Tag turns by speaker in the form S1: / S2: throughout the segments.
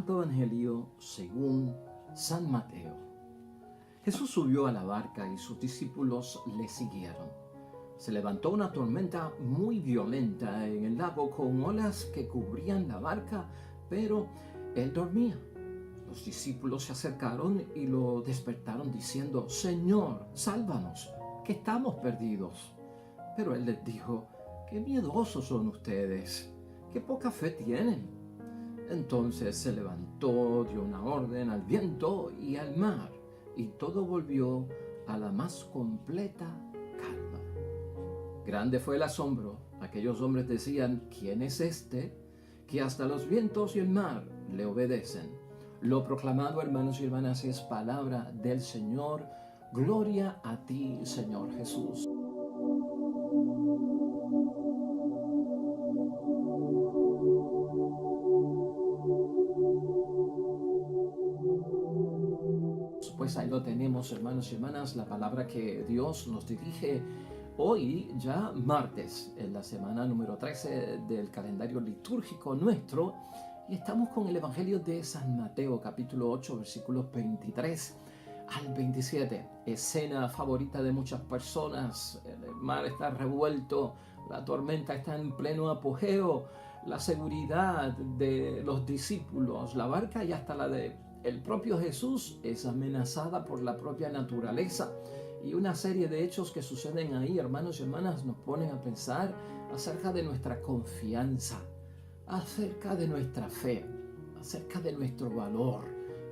S1: Santo Evangelio según San Mateo. Jesús subió a la barca y sus discípulos le siguieron. Se levantó una tormenta muy violenta en el lago con olas que cubrían la barca, pero él dormía. Los discípulos se acercaron y lo despertaron diciendo: Señor, sálvanos, que estamos perdidos. Pero él les dijo: qué miedosos son ustedes, qué poca fe tienen. Entonces se levantó, dio una orden al viento y al mar, y todo volvió a la más completa calma. Grande fue el asombro. Aquellos hombres decían: ¿quién es este que hasta los vientos y el mar le obedecen? Lo proclamado, hermanos y hermanas, es palabra del Señor. Gloria a ti, Señor Jesús. Pues ahí lo tenemos, hermanos y hermanas, la palabra que Dios nos dirige hoy, ya martes, en la semana número 13 del calendario litúrgico nuestro, y estamos con el Evangelio de San Mateo, capítulo 8, versículos 23 al 27. Escena favorita de muchas personas. El mar está revuelto, la tormenta está en pleno apogeo, la seguridad de los discípulos, la barca y hasta la de el propio Jesús es amenazada por la propia naturaleza. Y una serie de hechos que suceden ahí, hermanos y hermanas, nos ponen a pensar acerca de nuestra confianza, acerca de nuestra fe, acerca de nuestro valor.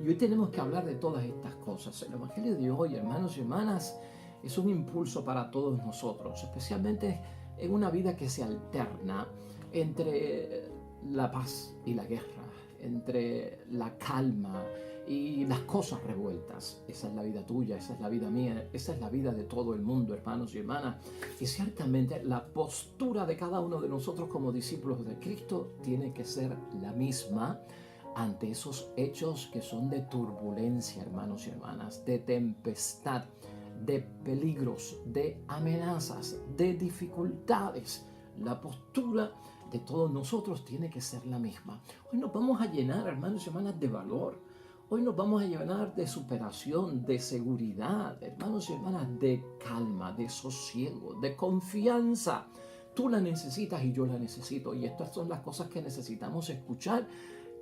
S1: Y hoy tenemos que hablar de todas estas cosas. El Evangelio de hoy, hermanos y hermanas, es un impulso para todos nosotros, especialmente en una vida que se alterna entre la paz y la guerra, entre la calma y las cosas revueltas. Esa es la vida tuya, esa es la vida mía, esa es la vida de todo el mundo, hermanos y hermanas. Y ciertamente la postura de cada uno de nosotros como discípulos de Cristo tiene que ser la misma ante esos hechos que son de turbulencia, hermanos y hermanas, de tempestad, de peligros, de amenazas, de dificultades. La postura de todos nosotros tiene que ser la misma. Hoy nos vamos a llenar, hermanos y hermanas, de valor. Hoy nos vamos a llenar de superación, de seguridad, hermanos y hermanas, de calma, de sosiego, de confianza. Tú la necesitas y yo la necesito. Y estas son las cosas que necesitamos escuchar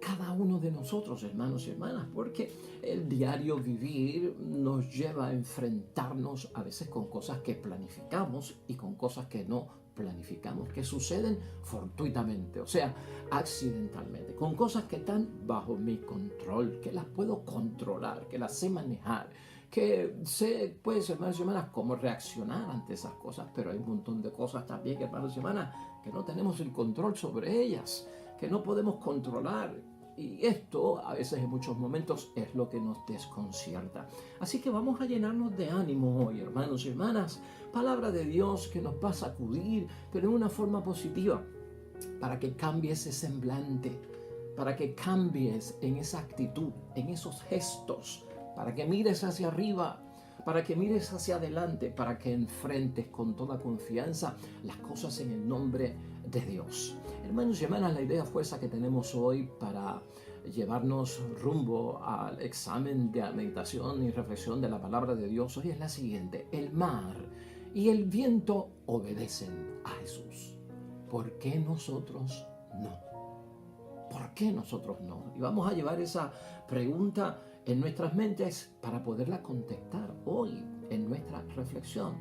S1: cada uno de nosotros, hermanos y hermanas, porque el diario vivir nos lleva a enfrentarnos a veces con cosas que planificamos y con cosas que no planificamos, que suceden fortuitamente, o sea, accidentalmente, con cosas que están bajo mi control, que las puedo controlar, que las sé manejar, que sé, pues, hermanos y hermanas, cómo reaccionar ante esas cosas, pero hay un montón de cosas también, hermanos y hermanas, que no tenemos el control sobre ellas, que no podemos controlar. Y esto a veces en muchos momentos es lo que nos desconcierta. Así que vamos a llenarnos de ánimo hoy, hermanos y hermanas. Palabra de Dios que nos va a sacudir, pero en una forma positiva, para que cambie ese semblante, para que cambies en esa actitud, en esos gestos, para que mires hacia arriba, para que mires hacia adelante, para que enfrentes con toda confianza las cosas en el nombre de Dios. Hermanos y hermanas, la idea fue esa que tenemos hoy para llevarnos rumbo al examen de meditación y reflexión de la palabra de Dios. Hoy es la siguiente: el mar y el viento obedecen a Jesús. ¿Por qué nosotros no? ¿Por qué nosotros no? Y vamos a llevar esa pregunta en nuestras mentes para poderla contestar hoy en nuestra reflexión.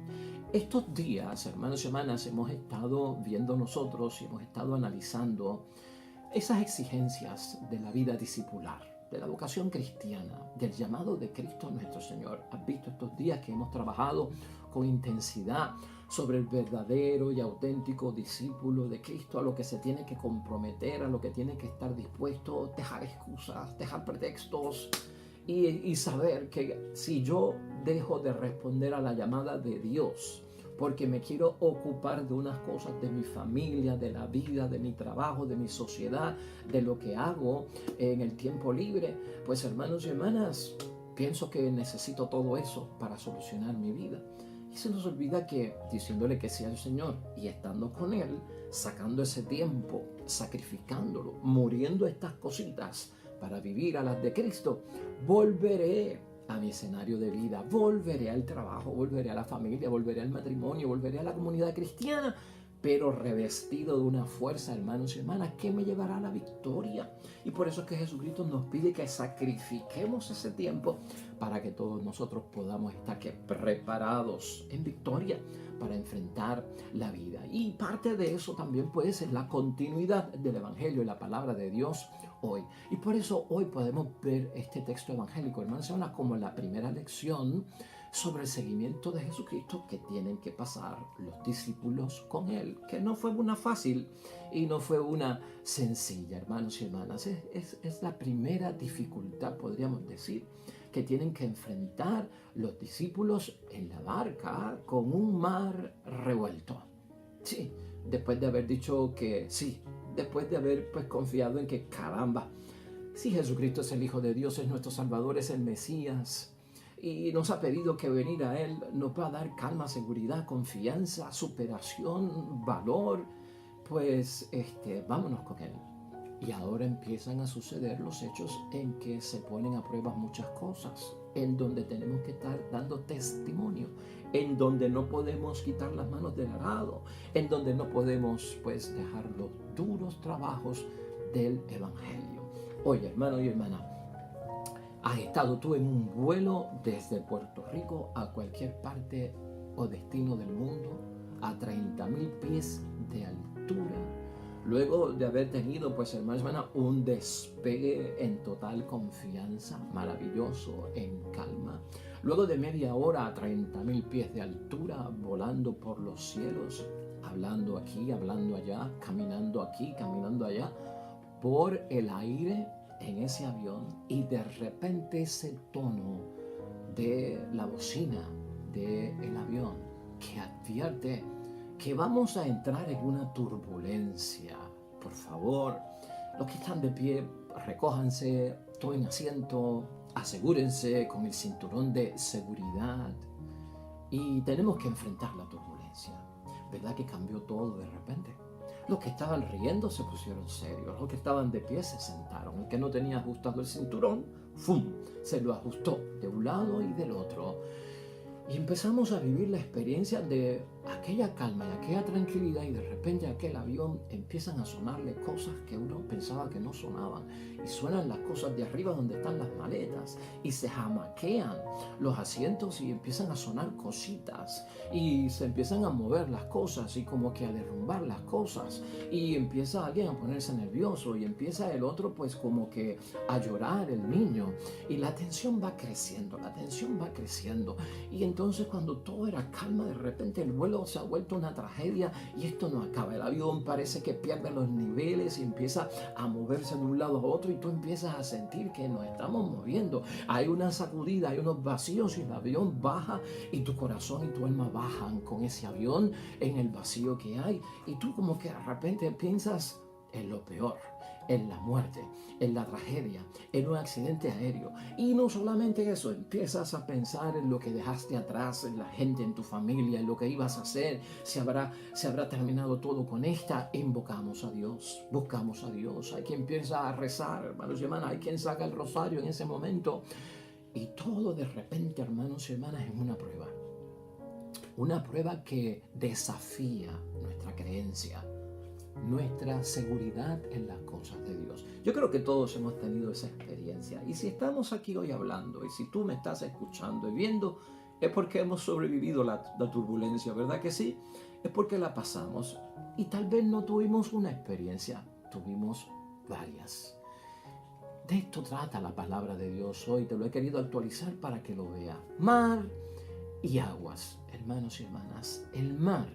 S1: Estos días, hermanos y hermanas, hemos estado viendo nosotros y hemos estado analizando esas exigencias de la vida discipular, de la vocación cristiana, del llamado de Cristo nuestro Señor. Has visto estos días que hemos trabajado con intensidad sobre el verdadero y auténtico discípulo de Cristo, a lo que se tiene que comprometer, a lo que tiene que estar dispuesto, dejar excusas, dejar pretextos y saber que si yo dejo de responder a la llamada de Dios porque me quiero ocupar de unas cosas de mi familia, de la vida, de mi trabajo, de mi sociedad, de lo que hago en el tiempo libre, pues, hermanos y hermanas, pienso que necesito todo eso para solucionar mi vida. Y se nos olvida que diciéndole que sí al Señor y estando con Él, sacando ese tiempo, sacrificándolo, muriendo estas cositas, para vivir a las de Cristo, volveré a mi escenario de vida, volveré al trabajo, volveré a la familia, volveré al matrimonio, volveré a la comunidad cristiana, pero revestido de una fuerza, hermanos y hermanas, que me llevará a la victoria. Y por eso es que Jesucristo nos pide que sacrifiquemos ese tiempo para que todos nosotros podamos estar preparados en victoria para enfrentar la vida. Y parte de eso también puede ser la continuidad del Evangelio y la palabra de Dios hoy. Y por eso hoy podemos ver este texto evangélico, hermanos y hermanas, como la primera lección sobre el seguimiento de Jesucristo que tienen que pasar los discípulos con Él, que no fue una fácil y no fue una sencilla, hermanos y hermanas. Es la primera dificultad, podríamos decir, que tienen que enfrentar los discípulos en la barca con un mar revuelto. Sí, después de haber dicho que sí, después de haber confiado en que caramba, si Jesucristo es el Hijo de Dios, es nuestro Salvador, es el Mesías, y nos ha pedido que venir a Él nos va a dar calma, seguridad, confianza, superación, valor, pues vámonos con Él. Y ahora empiezan a suceder los hechos en que se ponen a prueba muchas cosas, en donde tenemos que estar dando testimonio, en donde no podemos quitar las manos del arado, en donde no podemos dejar los duros trabajos del Evangelio. Oye, hermano y hermana, ¿has estado tú en un vuelo desde Puerto Rico a cualquier parte o destino del mundo a 30,000 pies de altura? Luego de haber tenido, hermanos y hermanas, un despegue en total confianza, maravilloso, en calma. Luego de media hora a 30,000 pies de altura, volando por los cielos, hablando aquí, hablando allá, caminando aquí, caminando allá, por el aire en ese avión, y de repente ese tono de la bocina del avión que advierte que vamos a entrar en una turbulencia. Por favor, los que están de pie, recójanse, tomen asiento, asegúrense con el cinturón de seguridad. Y tenemos que enfrentar la turbulencia. ¿Verdad que cambió todo de repente? Los que estaban riendo se pusieron serios, los que estaban de pie se sentaron. El que no tenía ajustado el cinturón, ¡fum!, se lo ajustó de un lado y del otro. Y empezamos a vivir la experiencia de aquella calma y aquella tranquilidad, y de repente aquel avión empiezan a sonarle cosas que uno pensaba que no sonaban, y suenan las cosas de arriba donde están las maletas, y se jamaquean los asientos y empiezan a sonar cositas, y se empiezan a mover las cosas y como que a derrumbar las cosas, y empieza alguien a ponerse nervioso, y empieza el otro como que a llorar, el niño, y la tensión va creciendo, y entonces cuando todo era calma, de repente el vuelo se ha vuelto una tragedia, y esto no acaba. El avión parece que pierde los niveles y empieza a moverse de un lado a otro, y tú empiezas a sentir que nos estamos moviendo. Hay una sacudida, hay unos vacíos, y el avión baja, y tu corazón y tu alma bajan con ese avión en el vacío que hay, y tú como que de repente piensas en lo peor, en la muerte, en la tragedia, en un accidente aéreo. Y no solamente eso, empiezas a pensar en lo que dejaste atrás, en la gente, en tu familia, en lo que ibas a hacer, se habrá terminado todo con esta. Invocamos a Dios, buscamos a Dios. Hay quien empieza a rezar, hermanos y hermanas, hay quien saca el rosario en ese momento. Y todo de repente, hermanos y hermanas, es una prueba. Una prueba que desafía nuestra creencia, nuestra seguridad en las cosas de Dios. Yo creo que todos hemos tenido esa experiencia, y si estamos aquí hoy hablando, y si tú me estás escuchando y viendo, es porque hemos sobrevivido la turbulencia, ¿verdad que sí? Es porque la pasamos, y tal vez no tuvimos una experiencia, tuvimos varias. De esto trata la palabra de Dios hoy. Te lo he querido actualizar para que lo veas. Mar y aguas, hermanos y hermanas. El mar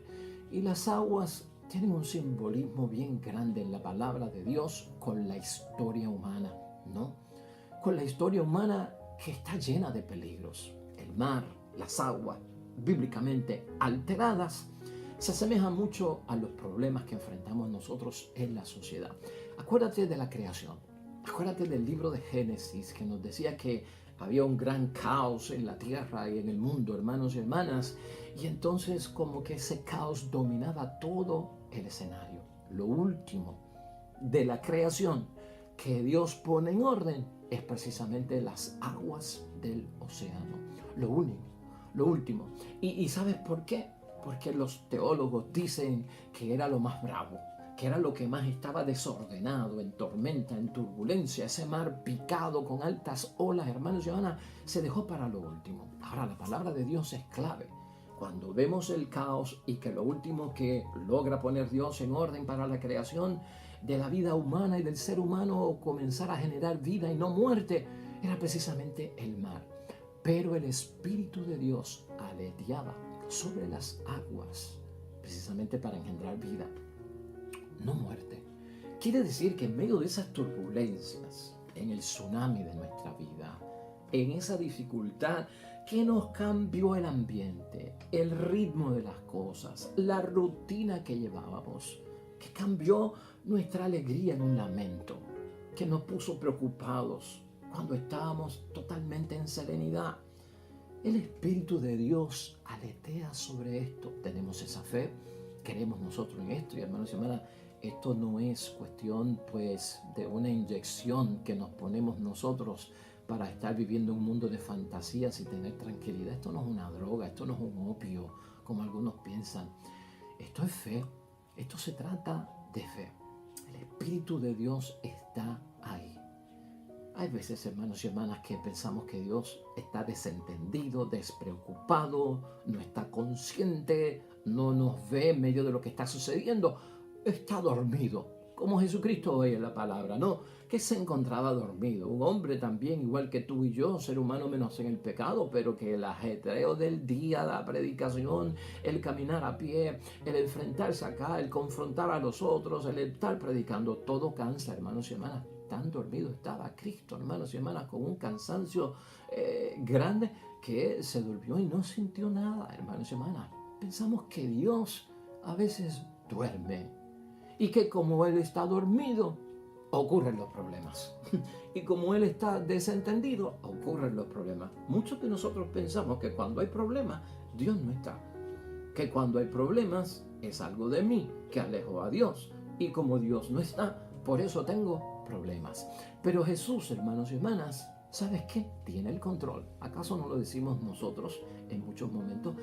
S1: y las aguas tienen un simbolismo bien grande en la palabra de Dios con la historia humana, ¿no? Con la historia humana que está llena de peligros. El mar, las aguas, bíblicamente alteradas, se asemejan mucho a los problemas que enfrentamos nosotros en la sociedad. Acuérdate de la creación. Acuérdate del libro de Génesis, que nos decía que había un gran caos en la tierra y en el mundo, hermanos y hermanas, y entonces como que ese caos dominaba todo el escenario. Lo último de la creación que Dios pone en orden es precisamente las aguas del océano. Lo único, lo último. ¿Y sabes por qué? Porque los teólogos dicen que era lo más bravo, que era lo que más estaba desordenado, en tormenta, en turbulencia. Ese mar picado con altas olas, hermanos y hermanas, se dejó para lo último. Ahora, la palabra de Dios es clave. Cuando vemos el caos y que lo último que logra poner Dios en orden para la creación de la vida humana y del ser humano comenzar a generar vida y no muerte, era precisamente el mar. Pero el Espíritu de Dios aleteaba sobre las aguas, precisamente para engendrar vida, no muerte. Quiere decir que en medio de esas turbulencias, en el tsunami de nuestra vida, en esa dificultad que nos cambió el ambiente, el ritmo de las cosas, la rutina que llevábamos, que cambió nuestra alegría en un lamento, que nos puso preocupados cuando estábamos totalmente en serenidad. El Espíritu de Dios aletea sobre esto. Tenemos esa fe, creemos nosotros en esto. Y hermanos y hermanas, esto no es cuestión pues de una inyección que nos ponemos nosotros para estar viviendo un mundo de fantasías y tener tranquilidad. Esto no es una droga, esto no es un opio, como algunos piensan. Esto es fe, esto se trata de fe. El Espíritu de Dios está ahí. Hay veces, hermanos y hermanas, que pensamos que Dios está desentendido, despreocupado, no está consciente, no nos ve en medio de lo que está sucediendo. Está dormido, como Jesucristo hoy en la palabra, ¿no? Que se encontraba dormido. Un hombre también, igual que tú y yo, ser humano menos en el pecado, pero que el ajetreo del día, la predicación, el caminar a pie, el enfrentarse acá, el confrontar a los otros, el estar predicando, todo cansa, hermanos y hermanas. Tan dormido estaba Cristo, hermanos y hermanas, con un cansancio grande que se durmió y no sintió nada, hermanos y hermanas. Pensamos que Dios a veces duerme y que como Él está dormido, ocurren los problemas. Y como Él está desentendido, ocurren los problemas. Muchos de nosotros pensamos que cuando hay problemas, Dios no está. Que cuando hay problemas, es algo de mí que alejo a Dios. Y como Dios no está, por eso tengo problemas. Pero Jesús, hermanos y hermanas, ¿sabes qué? Tiene el control. ¿Acaso no lo decimos nosotros en muchos momentos?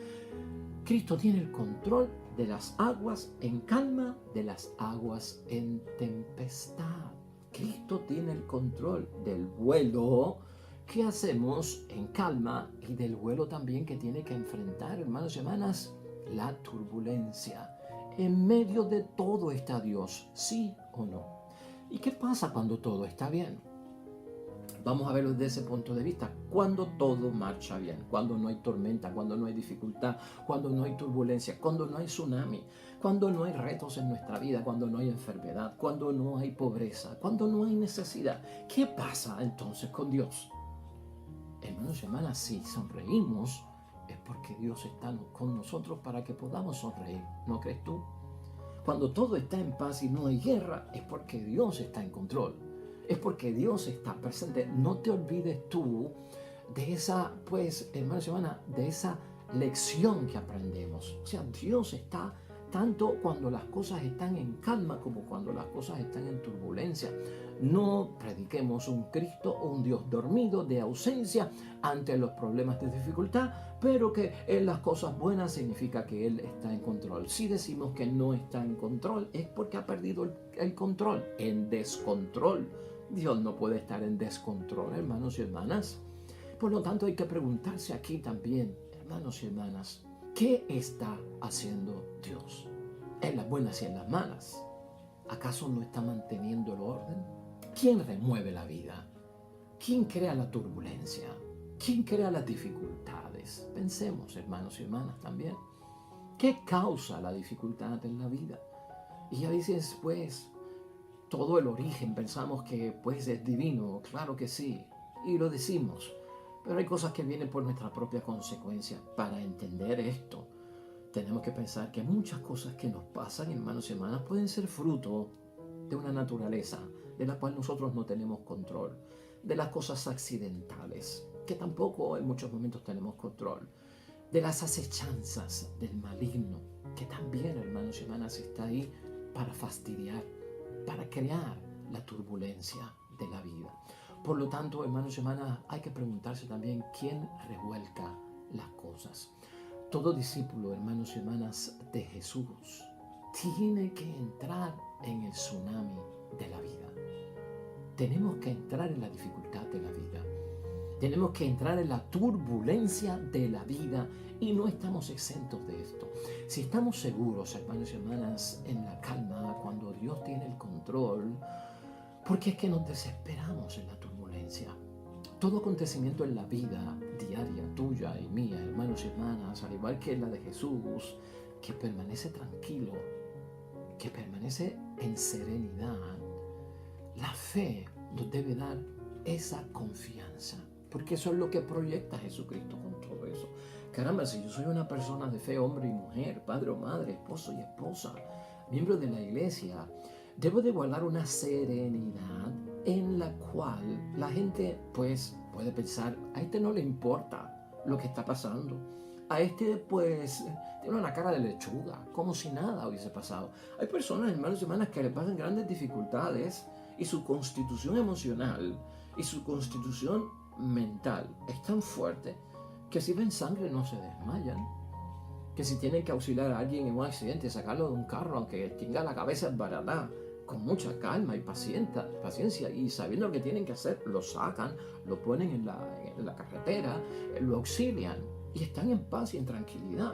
S1: Cristo tiene el control de las aguas en calma, de las aguas en tempestad. Cristo tiene el control del vuelo que hacemos en calma y del vuelo también que tiene que enfrentar, hermanos y hermanas, la turbulencia. En medio de todo está Dios, ¿sí o no? ¿Y qué pasa cuando todo está bien? Vamos a verlo desde ese punto de vista. Cuando todo marcha bien, cuando no hay tormenta, cuando no hay dificultad, cuando no hay turbulencia, cuando no hay tsunami, cuando no hay retos en nuestra vida, cuando no hay enfermedad, cuando no hay pobreza, cuando no hay necesidad. ¿Qué pasa entonces con Dios? Hermanos y hermanas, si sonreímos es porque Dios está con nosotros para que podamos sonreír. ¿No crees tú? Cuando todo está en paz y no hay guerra es porque Dios está en control. Es porque Dios está presente. No te olvides tú de esa, pues, hermanos y hermanas, de esa lección que aprendemos. O sea, Dios está tanto cuando las cosas están en calma como cuando las cosas están en turbulencia. No prediquemos un Cristo o un Dios dormido de ausencia ante los problemas de dificultad, pero que en las cosas buenas significa que Él está en control. Si decimos que no está en control es porque ha perdido el control, en descontrol. Dios no puede estar en descontrol, hermanos y hermanas. Por lo tanto, hay que preguntarse aquí también, hermanos y hermanas, ¿qué está haciendo Dios? En las buenas y en las malas. ¿Acaso no está manteniendo el orden? ¿Quién remueve la vida? ¿Quién crea la turbulencia? ¿Quién crea las dificultades? Pensemos, hermanos y hermanas, también. ¿Qué causa la dificultad en la vida? Y a veces, pues, todo el origen pensamos que pues es divino, claro que sí, y lo decimos, pero hay cosas que vienen por nuestra propia consecuencia. Para entender esto, tenemos que pensar que muchas cosas que nos pasan, hermanos y hermanas, pueden ser fruto de una naturaleza de la cual nosotros no tenemos control, de las cosas accidentales, que tampoco en muchos momentos tenemos control, de las acechanzas del maligno, que también, hermanos y hermanas, está ahí para fastidiar, para crear la turbulencia. de la vida. Por lo tanto, hermanos y hermanas, hay que preguntarse también quién revuelca las cosas. Todo discípulo, hermanos y hermanas, de Jesús tiene que entrar en el tsunami de la vida. Tenemos que entrar en la dificultad de la vida. Tenemos que entrar en la turbulencia de la vida y no estamos exentos de esto. Si estamos seguros, hermanos y hermanas, en la calma, cuando Dios tiene el control, ¿por qué es que nos desesperamos en la turbulencia? Todo acontecimiento en la vida diaria, tuya y mía, hermanos y hermanas, al igual que la de Jesús, que permanece tranquilo, que permanece en serenidad, la fe nos debe dar esa confianza, porque eso es lo que proyecta Jesucristo con todo eso. Caramba, si yo soy una persona de fe, hombre y mujer, padre o madre, esposo y esposa, miembro de la iglesia, debo de guardar una serenidad en la cual la gente pues puede pensar, a este no le importa lo que está pasando. A este pues tiene una cara de lechuga, como si nada hubiese pasado. Hay personas, hermanos y hermanas, que le pasan grandes dificultades y su constitución emocional y su constitución mental es tan fuerte que si ven sangre no se desmayan. Que si tienen que auxiliar a alguien en un accidente, sacarlo de un carro, aunque tenga la cabeza esbaratada, con mucha calma y paciencia y sabiendo lo que tienen que hacer, lo sacan, lo ponen en la carretera, lo auxilian y están en paz y en tranquilidad.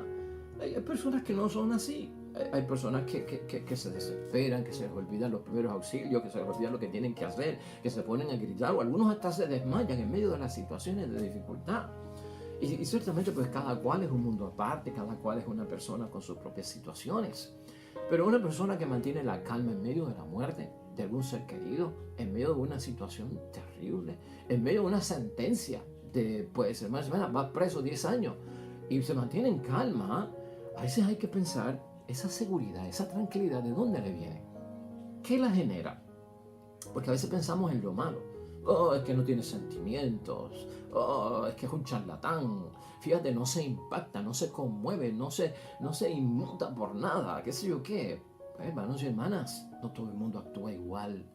S1: Hay personas que no son así. Hay personas que se desesperan, que se les olvidan los primeros auxilios, que se les olvida lo que tienen que hacer, que se ponen a gritar, o algunos hasta se desmayan en medio de las situaciones de dificultad. Y ciertamente pues cada cual es un mundo aparte, cada cual es una persona con sus propias situaciones. Pero una persona que mantiene la calma en medio de la muerte de algún ser querido, en medio de una situación terrible, en medio de una sentencia de, pues, hermanos, va preso 10 años y se mantiene en calma, a veces hay que pensar esa seguridad, esa tranquilidad, ¿de dónde le viene? ¿Qué la genera? Porque a veces pensamos en lo malo. Oh, es que no tiene sentimientos. Oh, es que es un charlatán. Fíjate, no se impacta, no se conmueve, no se inmuta por nada, qué sé yo qué. Hermanos y hermanas, no todo el mundo actúa igual.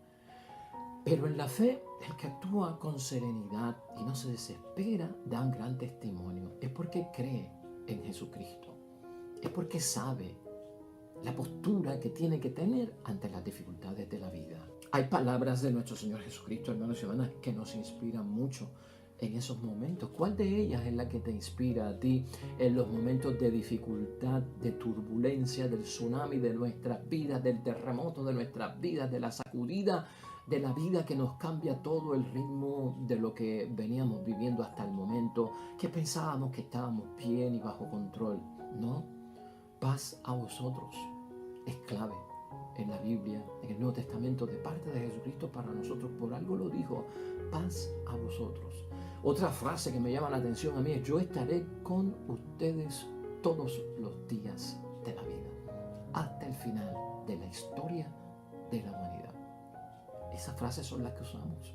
S1: Pero en la fe, el que actúa con serenidad y no se desespera da un gran testimonio. Es porque cree en Jesucristo. Es porque sabe la postura que tiene que tener ante las dificultades de la vida. Hay palabras de nuestro Señor Jesucristo, hermanos y hermanas, que nos inspiran mucho en esos momentos. ¿Cuál de ellas es la que te inspira a ti en los momentos de dificultad, de turbulencia, del tsunami de nuestras vidas, del terremoto de nuestras vidas, de la sacudida de la vida que nos cambia todo el ritmo de lo que veníamos viviendo hasta el momento, que pensábamos que estábamos bien y bajo control? No, paz a vosotros es clave en la Biblia, en el Nuevo Testamento, de parte de Jesucristo para nosotros. Por algo lo dijo, paz a vosotros. Otra frase que me llama la atención a mí es: yo estaré con ustedes todos los días de la vida, hasta el final de la historia de la humanidad. Esas frases son las que usamos.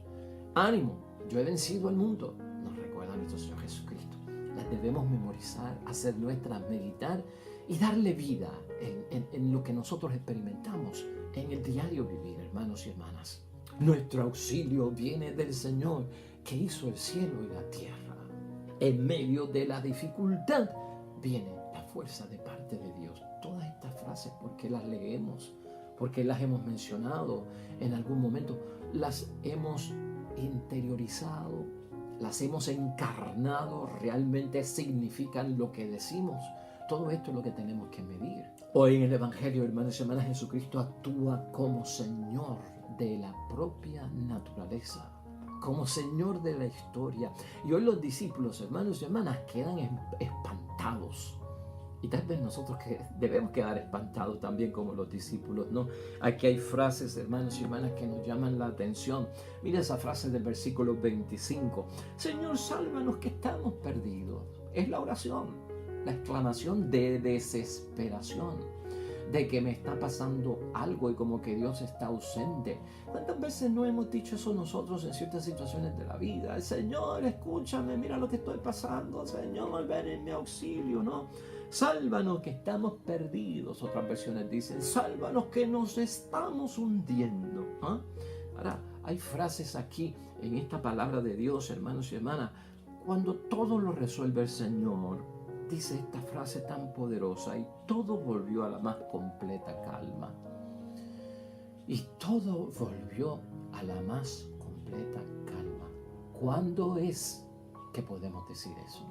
S1: Ánimo, yo he vencido al mundo, nos recuerda nuestro Señor Jesucristo. Las debemos memorizar, hacer nuestras, meditar y darle vida en lo que nosotros experimentamos en el diario vivir, hermanos y hermanas. Nuestro auxilio viene del Señor, que hizo el cielo y la tierra. En medio de la dificultad viene la fuerza de parte de Dios. Todas estas frases, ¿por qué las leemos? ¿Por qué las hemos mencionado en algún momento? Las hemos interiorizado, las hemos encarnado, realmente significan lo que decimos. Todo esto es lo que tenemos que medir. Hoy en el Evangelio, hermanos y hermanas, Jesucristo actúa como Señor de la propia naturaleza, como Señor de la historia. Y hoy los discípulos, hermanos y hermanas, quedan espantados. Y tal vez nosotros que debemos quedar espantados también como los discípulos, ¿no? Aquí hay frases, hermanos y hermanas, que nos llaman la atención. Mira esa frase del versículo 25. Señor, sálvanos que estamos perdidos. Es la oración, la exclamación de desesperación, de que me está pasando algo y como que Dios está ausente. ¿Cuántas veces no hemos dicho eso nosotros en ciertas situaciones de la vida? Señor, escúchame, mira lo que estoy pasando. Señor, ven en mi auxilio, ¿no? Sálvanos que estamos perdidos. Otras versiones dicen, sálvanos que nos estamos hundiendo. ¿Ah? Ahora, Hay frases aquí en esta palabra de Dios, hermanos y hermanas, cuando todo lo resuelve el Señor, dice esta frase tan poderosa: y todo volvió a la más completa calma. Y todo volvió a la más completa calma. ¿Cuándo es que podemos decir eso?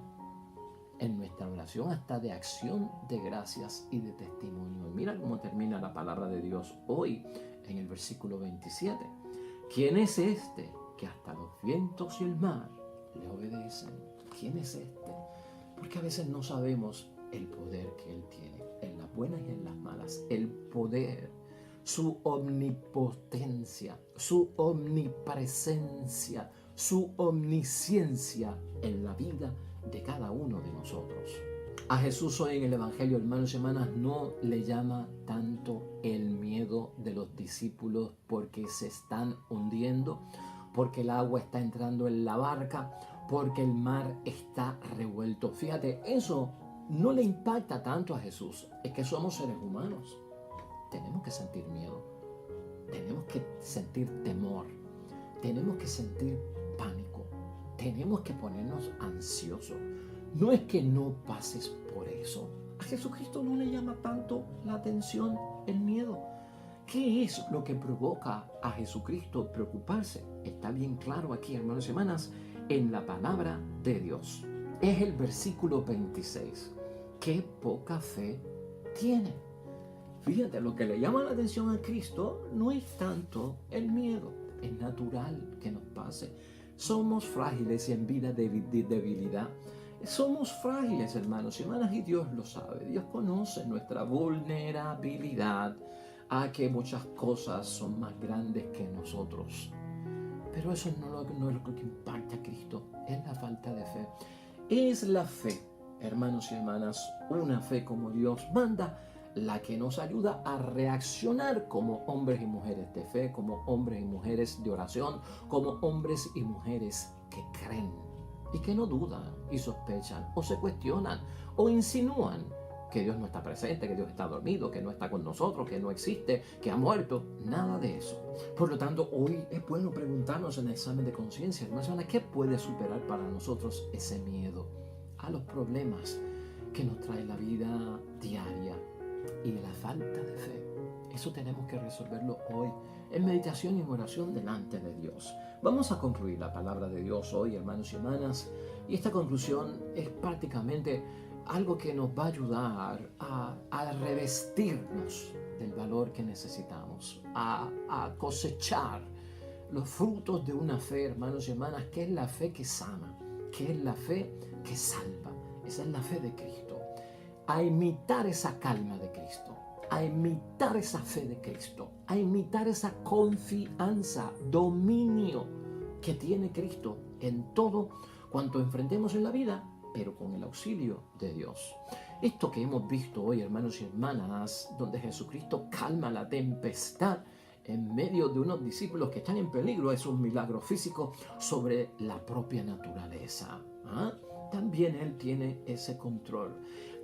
S1: En nuestra oración hasta de acción de gracias y de testimonio. Y mira cómo termina la palabra de Dios hoy en el versículo 27. ¿Quién es este que hasta los vientos y el mar le obedecen? ¿Quién es este? Porque a veces no sabemos el poder que Él tiene, en las buenas y en las malas. El poder, su omnipotencia, su omnipresencia, su omnisciencia en la vida de cada uno de nosotros. A Jesús hoy en el Evangelio, hermanos y hermanas, no le llama tanto el miedo de los discípulos porque se están hundiendo, porque el agua está entrando en la barca, porque el mar está revuelto. Fíjate, eso no le impacta tanto a Jesús. Es que somos seres humanos. Tenemos que sentir miedo, tenemos que sentir temor, tenemos que sentir pánico, tenemos que ponernos ansiosos. No es que no pases por eso. A Jesucristo no le llama tanto la atención el miedo. ¿Qué es lo que provoca a Jesucristo preocuparse? Está bien claro aquí, hermanos y hermanas, en la palabra de Dios. Es el versículo 26. ¡Qué poca fe tiene! Fíjate, lo que le llama la atención a Cristo no es tanto el miedo. Es natural que nos pase. Somos frágiles y en vida de debilidad. Somos frágiles, hermanos y hermanas, y Dios lo sabe. Dios conoce nuestra vulnerabilidad a que muchas cosas son más grandes que nosotros. Pero eso no es lo que impacta a Cristo, es la falta de fe. Es la fe, hermanos y hermanas, una fe como Dios manda, la que nos ayuda a reaccionar como hombres y mujeres de fe, como hombres y mujeres de oración, como hombres y mujeres que creen y que no dudan y sospechan o se cuestionan o insinúan que Dios no está presente, que Dios está dormido, que no está con nosotros, que no existe, que ha muerto. Nada de eso. Por lo tanto, hoy es bueno preguntarnos en el examen de conciencia, hermanos, ¿qué puede superar para nosotros ese miedo a los problemas que nos trae la vida diaria y de la falta de fe? Eso tenemos que resolverlo hoy en meditación y en oración delante de Dios. Vamos a concluir la palabra de Dios hoy, hermanos y hermanas, y esta conclusión es prácticamente algo que nos va a ayudar a revestirnos del valor que necesitamos, a cosechar los frutos de una fe, hermanos y hermanas, que es la fe que sana, que es la fe que salva. Esa es la fe de Cristo. A imitar esa calma de Cristo, a imitar esa fe de Cristo, a imitar esa confianza, dominio que tiene Cristo en todo cuanto enfrentemos en la vida, pero con el auxilio de Dios. Esto que hemos visto hoy, hermanos y hermanas, donde Jesucristo calma la tempestad en medio de unos discípulos que están en peligro, es un milagro físico sobre la propia naturaleza. También Él tiene ese control.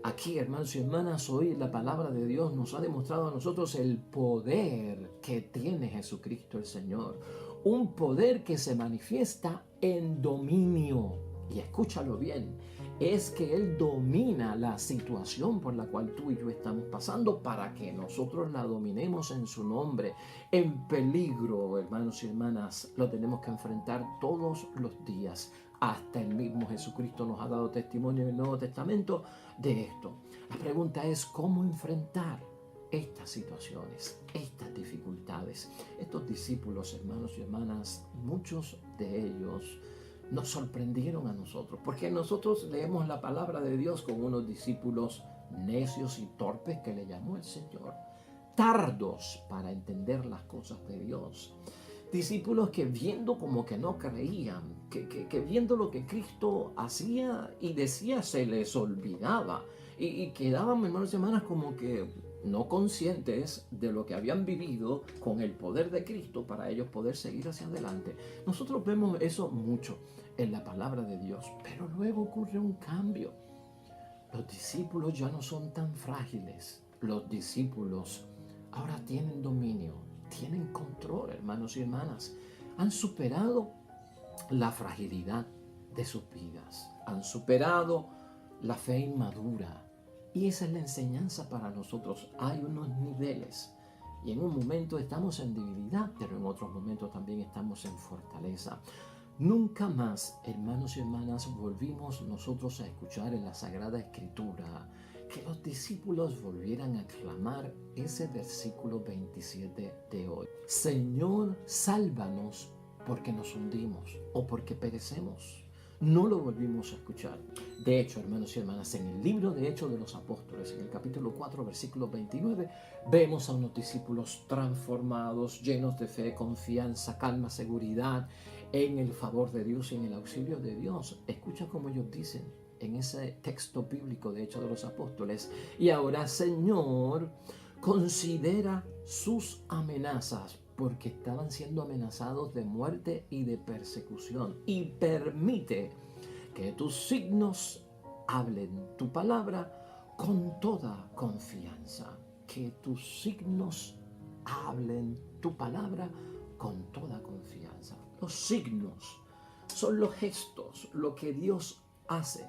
S1: Aquí, hermanos y hermanas, hoy la palabra de Dios nos ha demostrado a nosotros el poder que tiene Jesucristo el Señor. Un poder que se manifiesta en dominio. Y escúchalo bien, es que Él domina la situación por la cual tú y yo estamos pasando para que nosotros la dominemos en su nombre. En peligro, hermanos y hermanas, lo tenemos que enfrentar todos los días. Hasta el mismo Jesucristo nos ha dado testimonio en el Nuevo Testamento de esto. La pregunta es cómo enfrentar estas situaciones, estas dificultades. Estos discípulos, hermanos y hermanas, muchos de ellos nos sorprendieron a nosotros, porque nosotros leemos la palabra de Dios con unos discípulos necios y torpes que le llamó el Señor, tardos para entender las cosas de Dios. Discípulos que viendo como que no creían, que viendo lo que Cristo hacía y decía se les olvidaba y quedaban, hermanos y hermanas, como que no conscientes de lo que habían vivido con el poder de Cristo para ellos poder seguir hacia adelante. Nosotros vemos eso mucho en la palabra de Dios, pero luego ocurre un cambio. Los discípulos ya no son tan frágiles. Los discípulos ahora tienen dominio, tienen control, hermanos y hermanas. han superado la fragilidad de sus vidas, han superado la fe inmadura. Y esa es la enseñanza para nosotros. Hay unos niveles y en un momento estamos en debilidad, pero en otros momentos también estamos en fortaleza. Nunca más, hermanos y hermanas, volvimos nosotros a escuchar en la Sagrada Escritura que los discípulos volvieran a clamar ese versículo 27 de hoy. Señor, sálvanos porque nos hundimos o porque perecemos. No lo volvimos a escuchar. De hecho, hermanos y hermanas, en el libro de Hechos de los Apóstoles, en el capítulo 4, versículo 29, vemos a unos discípulos transformados, llenos de fe, confianza, calma, seguridad en el favor de Dios y en el auxilio de Dios. Escucha cómo ellos dicen en ese texto bíblico de Hechos de los Apóstoles: y ahora, Señor, considera sus amenazas, porque estaban siendo amenazados de muerte y de persecución, y permite que tus signos hablen tu palabra con toda confianza. Que tus signos hablen tu palabra con toda confianza. Los signos son los gestos, lo que Dios hace,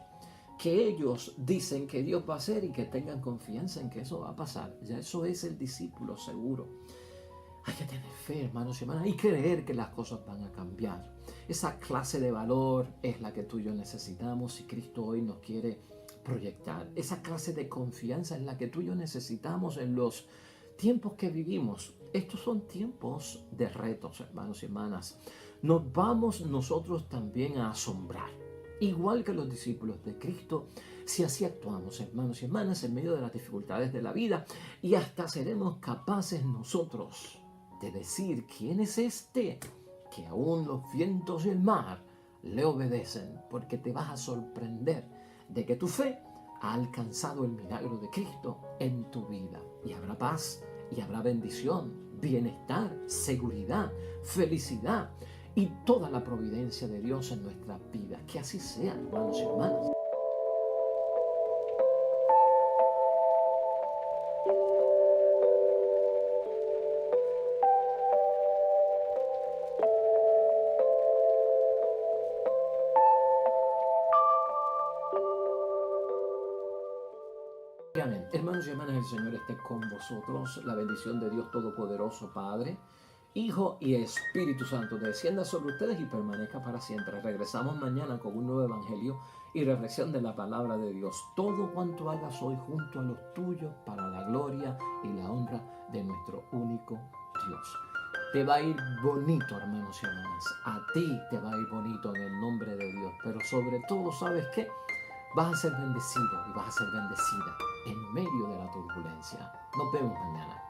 S1: que ellos dicen que Dios va a hacer y que tengan confianza en que eso va a pasar. Ya eso es el discípulo seguro. Hay que tener fe, hermanos y hermanas, y creer que las cosas van a cambiar. Esa clase de valor es la que tú y yo necesitamos y Cristo hoy nos quiere proyectar. Esa clase de confianza es la que tú y yo necesitamos en los tiempos que vivimos. Estos son tiempos de retos, hermanos y hermanas. Nos vamos nosotros también a asombrar, igual que los discípulos de Cristo, si así actuamos, hermanos y hermanas, en medio de las dificultades de la vida, y hasta seremos capaces nosotros de decir: ¿quién es este que aún los vientos y el mar le obedecen? Porque te vas a sorprender de que tu fe ha alcanzado el milagro de Cristo en tu vida. Y habrá paz, y habrá bendición, bienestar, seguridad, felicidad y toda la providencia de Dios en nuestras vidas. Que así sea, hermanos y hermanas. Amén. Hermanos y hermanas, el Señor esté con vosotros. La bendición de Dios Todopoderoso, Padre, Hijo y Espíritu Santo descienda sobre ustedes y permanezca para siempre. Regresamos mañana con un nuevo evangelio y reflexión de la palabra de Dios. Todo cuanto hagas hoy junto a los tuyos, para la gloria y la honra de nuestro único Dios. Te va a ir bonito, hermanos y hermanas. A ti te va a ir bonito en el nombre de Dios. Pero sobre todo, ¿sabes qué? Vas a ser bendecido y vas a ser bendecida en medio de la turbulencia. Nos vemos mañana.